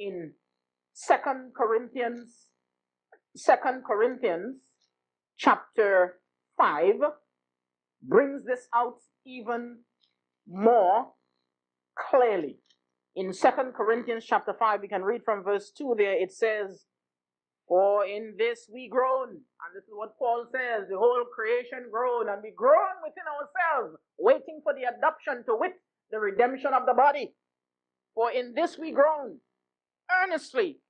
in Second Corinthians chapter 5 brings this out even more clearly. In 2 Corinthians chapter 5, we can read from verse 2 there. It says, "For in this we groan." And this is what Paul says, the whole creation groan, and we groan within ourselves, waiting for the adoption, to wit, the redemption of the body. "For in this we groan, earnestly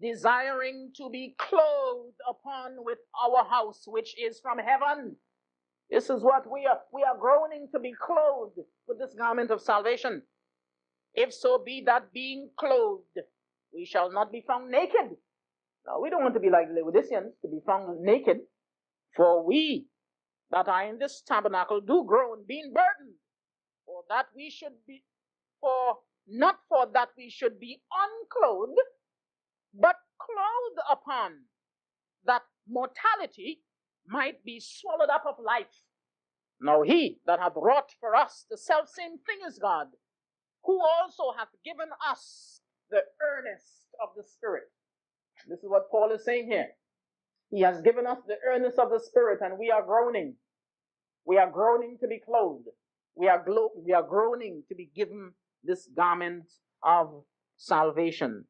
desiring to be clothed upon with our house, which is from heaven." This is what we are. We are groaning to be clothed with this garment of salvation. "If so be that being clothed, we shall not be found naked." Now, we don't want to be like Laodiceans, to be found naked. "For we that are in this tabernacle do groan, being burdened, for that we should be, not for that we should be unclothed, but clothed upon, that mortality might be swallowed up of life. Now he that hath wrought for us the selfsame thing is God, who also hath given us the earnest of the Spirit." This is what Paul is saying here. He has given us the earnest of the Spirit, and we are groaning. We are groaning to be clothed. We are groaning to be given this garment of salvation.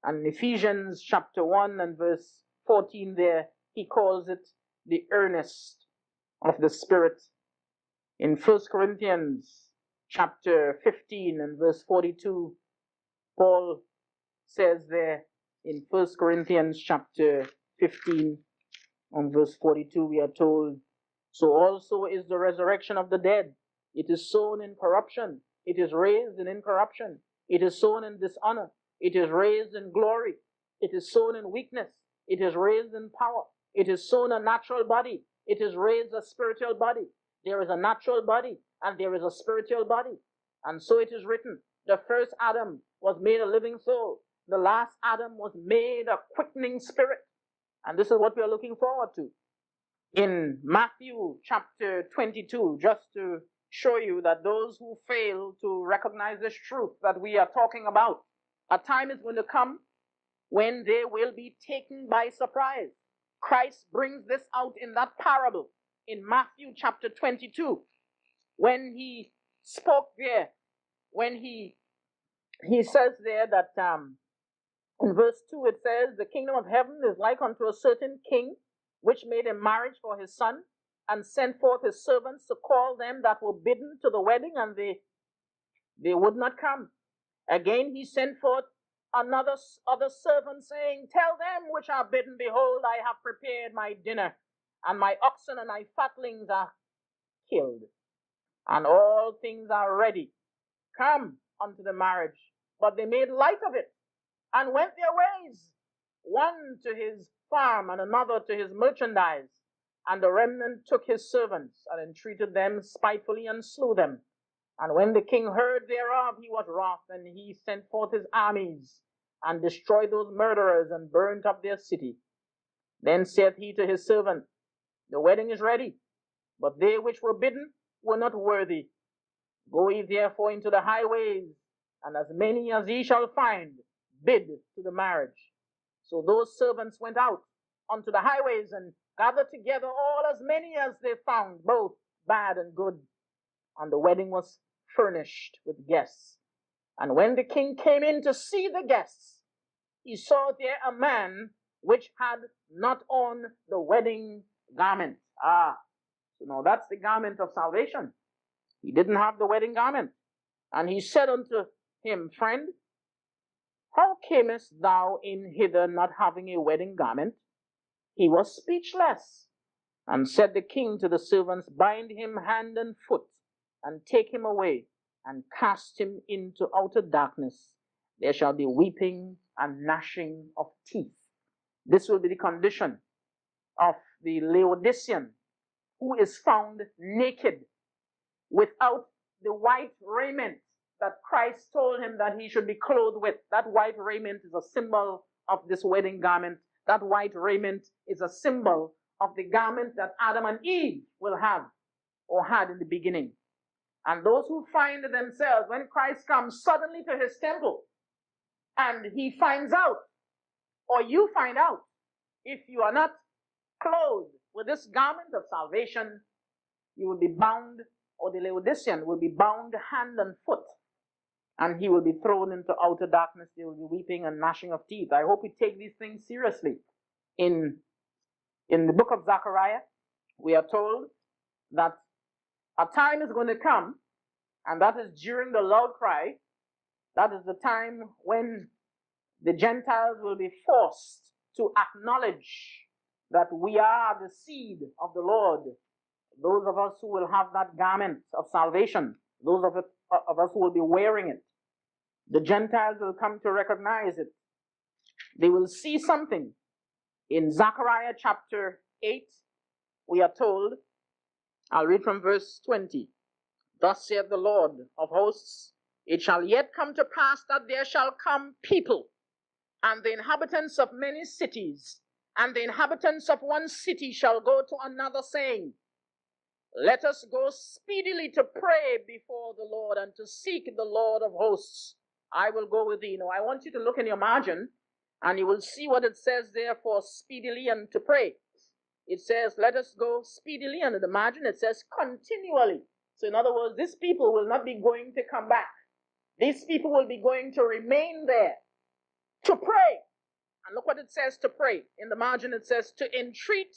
And in Ephesians chapter 1 and verse 14 there, he calls it the earnest of the Spirit. In 1 Corinthians chapter 15 and verse 42, Paul says there, in 1 Corinthians chapter 15 and verse 42, we are told, "So also is the resurrection of the dead. It is sown in corruption. It is raised in incorruption. It is sown in dishonor. It is raised in glory. It is sown in weakness. It is raised in power. It is sown a natural body. It is raised a spiritual body. There is a natural body and there is a spiritual body. And so it is written, the first Adam was made a living soul. The last Adam was made a quickening spirit." And this is what we are looking forward to. In Matthew chapter 22, just to show you that those who fail to recognize this truth that we are talking about, a time is going to come when they will be taken by surprise. Christ brings this out in that parable in Matthew chapter 22, when he spoke there, when he says there that in verse 2 it says, "The kingdom of heaven is like unto a certain king, which made a marriage for his son, and sent forth his servants to call them that were bidden to the wedding, and they would not come. Again he sent forth other servants, saying, Tell them which are bidden, Behold, I have prepared my dinner, and my oxen and my fatlings are killed, and all things are ready. Come unto the marriage." But they made light of it, and went their ways, one to his farm, and another to his merchandise. And the remnant took his servants, and entreated them spitefully, and slew them. And when the king heard thereof, he was wroth, and he sent forth his armies, and destroyed those murderers, and burnt up their city. Then saith he to his servant, The wedding is ready, but they which were bidden were not worthy. Go ye therefore into the highways, and as many as ye shall find, bid to the marriage. So those servants went out unto the highways, and gathered together all as many as they found, both bad and good. And the wedding was furnished with guests. And when the king came in to see the guests, he saw there a man which had not on the wedding garment. So now that's the garment of salvation. He didn't have the wedding garment. And he said unto him, Friend, how camest thou in hither not having a wedding garment? He was speechless. And said the king to the servants, Bind him hand and foot, and take him away, and cast him into outer darkness. There shall be weeping and gnashing of teeth. This will be the condition of the Laodicean, who is found naked, without the white raiment that Christ told him that he should be clothed with. That white raiment is a symbol of this wedding garment. That white raiment is a symbol of the garment that Adam and Eve will have, or had in the beginning. And those who find themselves, when Christ comes suddenly to his temple, and he finds out, or you find out, if you are not clothed with this garment of salvation, you will be bound, or the Laodicean will be bound hand and foot, and he will be thrown into outer darkness. There will be weeping and gnashing of teeth. I hope we take these things seriously. In the book of Zechariah, we are told that a time is going to come, and that is during the loud cry. That is the time when the Gentiles will be forced to acknowledge that we are the seed of the Lord. Those of us who will have that garment of salvation, those of us who will be wearing it, the Gentiles will come to recognize it. They will see something. In Zechariah chapter 8, we are told, I'll read from verse 20. Thus saith the Lord of hosts, it shall yet come to pass that there shall come people, and the inhabitants of many cities, and the inhabitants of one city shall go to another, saying, let us go speedily to pray before the Lord, and to seek the Lord of hosts. I will go with thee. Now, I want you to look in your margin, and you will see what it says there for speedily and to pray. It says, let us go speedily, and in the margin it says continually. So in other words, these people will not be going to come back. These people will be going to remain there to pray. And look what it says to pray. In the margin it says to entreat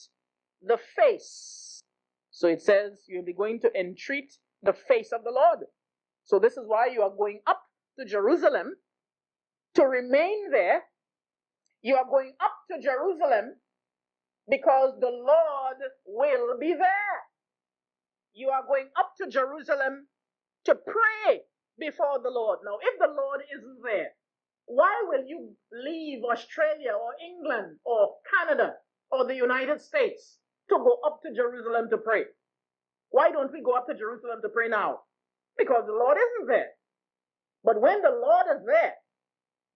the face. So it says you'll be going to entreat the face of the Lord. So this is why you are going up to Jerusalem to remain there. You are going up to Jerusalem because the Lord will be there. You are going up to Jerusalem to pray before the Lord. Now, if the Lord isn't there, why will you leave Australia or England or Canada or the United States to go up to Jerusalem to pray? Why don't we go up to Jerusalem to pray now? Because the Lord isn't there. But when the Lord is there,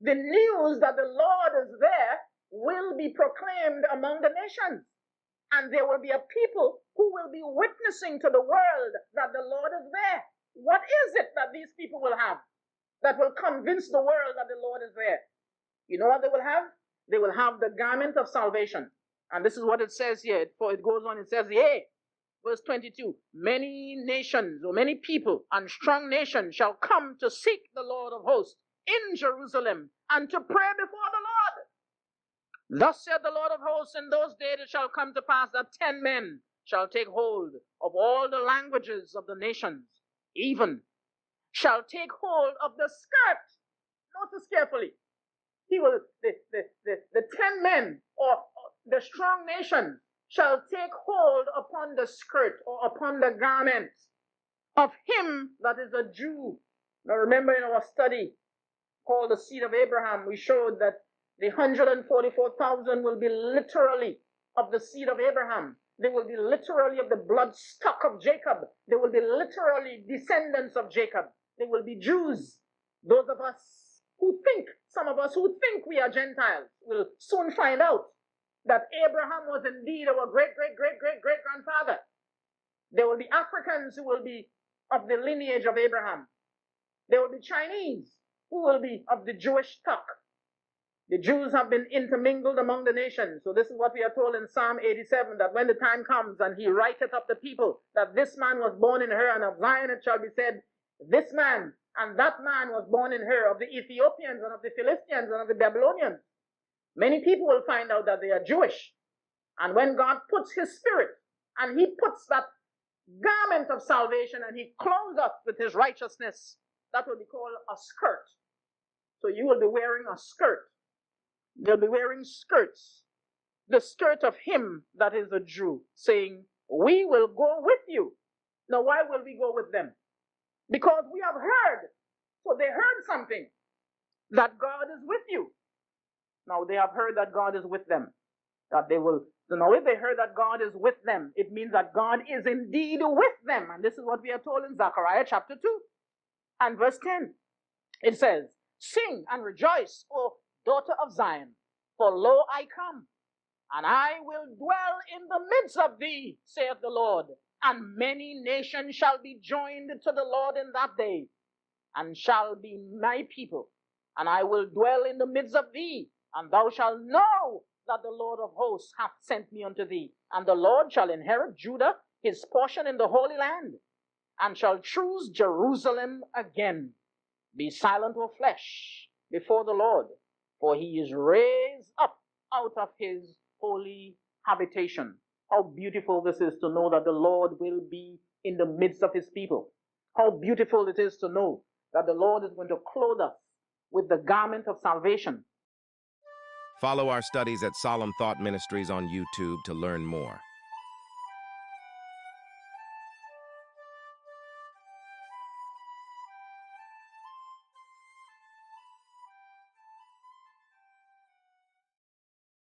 the news that the Lord is there will be proclaimed among the nations. And there will be a people who will be witnessing to the world that the Lord is there. What is it that these people will have that will convince the world that the Lord is there? You know what they will have? They will have the garment of salvation. And this is what it says here. For it goes on, it says, yea, verse 22, many nations or many people and strong nations shall come to seek the Lord of hosts in Jerusalem and to pray before the Lord. Thus said the Lord of hosts, in those days it shall come to pass that 10 men shall take hold of all the languages of the nations, even shall take hold of the skirt. Notice carefully. The 10 men or the strong nation shall take hold upon the skirt or upon the garment of him that is a Jew. Now remember, in our study called the seed of Abraham, we showed that the 144,000 will be literally of the seed of Abraham. They will be literally of the blood stock of Jacob. They will be literally descendants of Jacob. They will be Jews. Those of us who think, some of us who think we are Gentiles, will soon find out that Abraham was indeed our great-great-great-great-great-grandfather. There will be Africans who will be of the lineage of Abraham. There will be Chinese who will be of the Jewish stock. The Jews have been intermingled among the nations. So this is what we are told in Psalm 87, that when the time comes and he writeth up the people, that this man was born in her, and of Zion it shall be said, this man and that man was born in her, of the Ethiopians and of the Philistines and of the Babylonians. Many people will find out that they are Jewish. And when God puts his spirit, and he puts that garment of salvation, and he clothes us with his righteousness, that will be called a skirt. So you will be wearing a skirt. They'll be wearing skirts. The skirt of him that is a Jew, saying, we will go with you. Now, why will we go with them? Because we have heard. So they heard something, that God is with you. Now, they have heard that God is with them. That they will. So now, if they heard that God is with them, it means that God is indeed with them. And this is what we are told in Zechariah chapter 2 and verse 10. It says, sing and rejoice, O daughter of Zion, for lo, I come, and I will dwell in the midst of thee, saith the Lord, and many nations shall be joined to the Lord in that day, and shall be my people, and I will dwell in the midst of thee, and thou shalt know that the Lord of hosts hath sent me unto thee. And the Lord shall inherit Judah, his portion in the Holy Land, and shall choose Jerusalem again. Be silent, O flesh, before the Lord, for he is raised up out of his holy habitation. How beautiful this is to know that the Lord will be in the midst of his people. How beautiful it is to know that the Lord is going to clothe us with the garment of salvation. Follow our studies at Solemn Thought Ministries on YouTube to learn more.